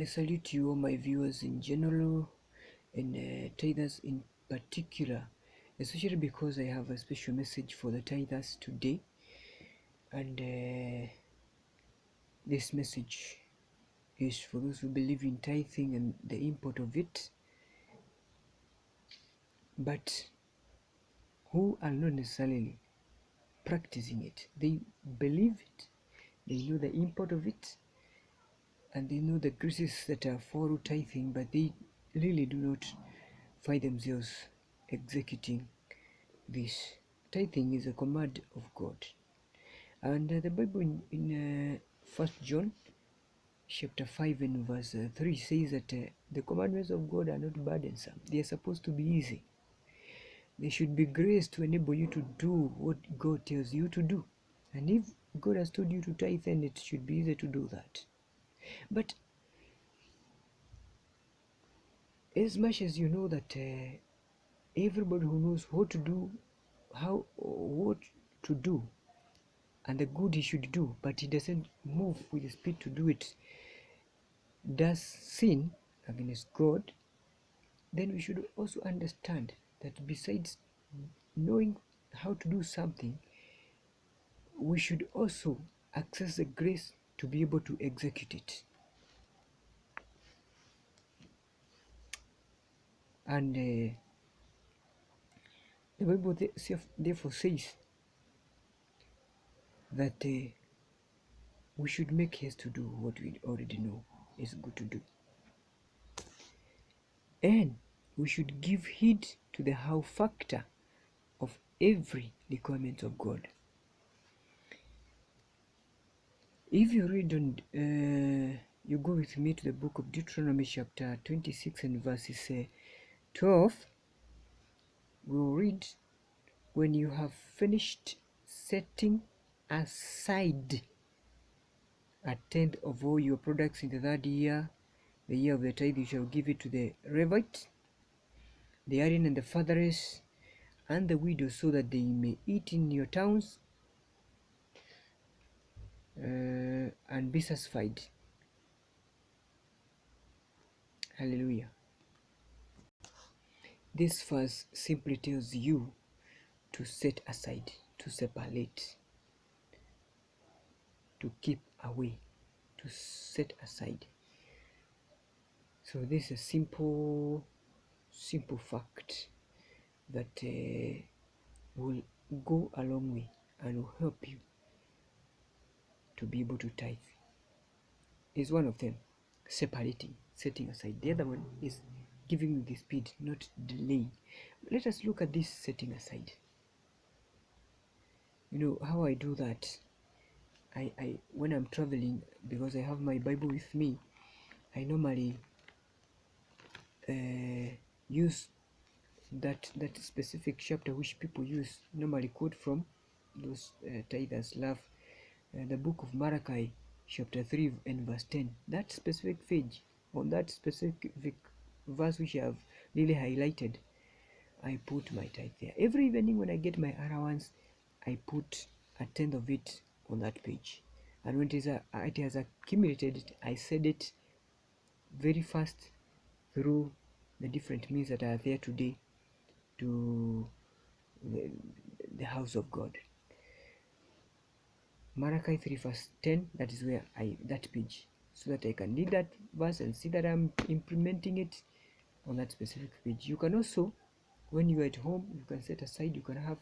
I salute you, all my viewers in general, and tithers in particular, especially because I have a special message for the tithers today. And this message is for those who believe in tithing and the import of it, but who are not necessarily practicing it. They believe it, they know the import of it, and they know the graces that are for tithing, but they really do not find themselves executing this. Tithing is a command of God, and the Bible in 1 John chapter 5 and verse 3 says that the commandments of God are not burdensome. They are supposed to be easy. They should be grace to enable you to do what God tells you to do. And if God has told you to tithe, then it should be easy to do that. But as much as you know that everybody who knows what to do, what to do, and the good he should do, but he doesn't move with the speed to do it, does sin against God, then we should also understand that besides knowing how to do something, we should also access the grace to be able to execute it. And the Bible therefore says that we should make haste to do what we already know is good to do. And we should give heed to the how factor of every requirement of God. If you read on, you go with me to the book of Deuteronomy chapter 26 and verses 12, we'll read, when you have finished setting aside a tenth of all your products in the third year, the year of the tithe, you shall give it to the Levite, the alien and the fatherless, and the widow, so that they may eat in your towns and be satisfied. Hallelujah. This verse simply tells you to set aside, to separate, to keep away, to set aside. So this is a simple fact that will go a long way and will help you to be able to tithe. Is one of them, separating, setting aside. The other one is giving you the speed, not delaying. Let us look at this setting aside. You know how I do that? I when I'm traveling, because I have my Bible with me, I normally use that specific chapter which people use, normally quote from. Those tithers love the book of Malachi chapter 3 and verse 10. That specific page, on that specific verse which I have really highlighted, I put my tithe there. Every evening when I get my allowance, I put a tenth of it on that page, and when it has accumulated, I said it very fast through the different means that are there today to the house of God. Malachi 3 verse 10, that is where that page, so that I can read that verse and see that I'm implementing it on that specific page. You can also, when you're at home, you can set aside, you can have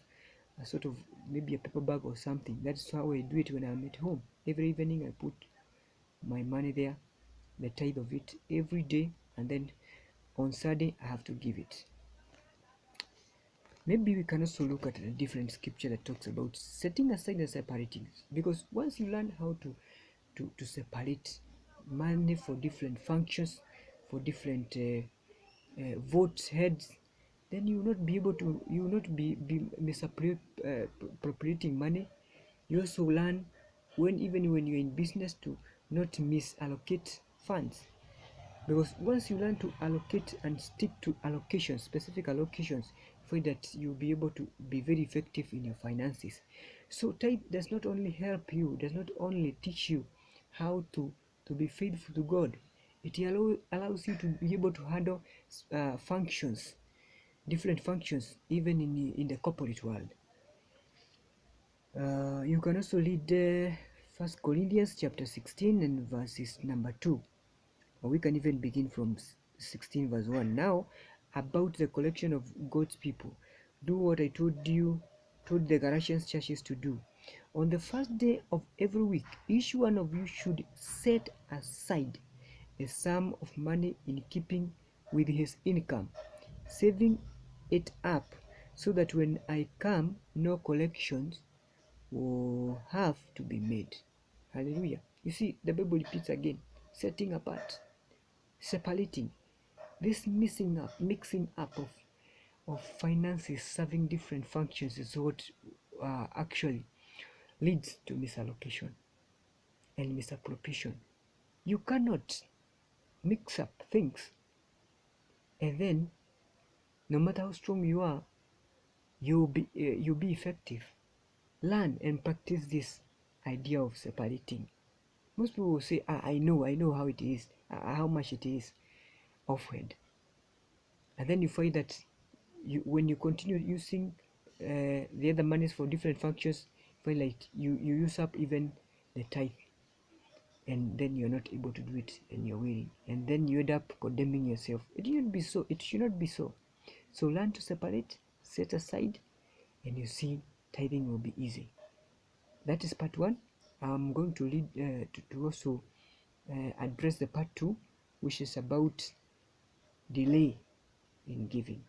a sort of maybe a paper bag or something. That's how I do it when I'm at home. Every evening I put my money there, the tithe of it every day, and then on Saturday I have to give it. Maybe we can also look at a different scripture that talks about setting aside and separating, because once you learn how to separate money for different functions, for different votes heads, then you will not be able to, you will not be misappropriating money. You also learn even when you're in business to not misallocate funds, because once you learn to allocate and stick to allocations, specific allocations, find that you'll be able to be very effective in your finances. So tithe does not only help you, does not only teach you how to be faithful to God, It allows you to be able to handle functions, different functions, even in the corporate world. You can also read 1 Corinthians chapter 16 and verses number 2. Or we can even begin from 16 verse 1. Now, about the collection of God's people, do what I told the Galatians churches to do. On the first day of every week, each one of you should set aside a sum of money in keeping with his income, saving it up so that when I come, no collections will have to be made. Hallelujah. You see, the Bible repeats again, setting apart, separating. This mixing up of finances serving different functions is what actually leads to misallocation and misappropriation. You cannot mix up things and then, no matter how strong you are, you'll be effective. Learn and practice this idea of separating. Most people will say, I know how it is, how much it is offered. And then you find that when you continue using the other monies for different functions, you find like you use up even the tithe, and then you're not able to do it and you're waiting, and then you end up condemning yourself. It shouldn't be so. It should not be so. So learn to separate, set aside, and you see tithing will be easy. That is part one. I'm going to read to also address the part two, which is about delay in giving.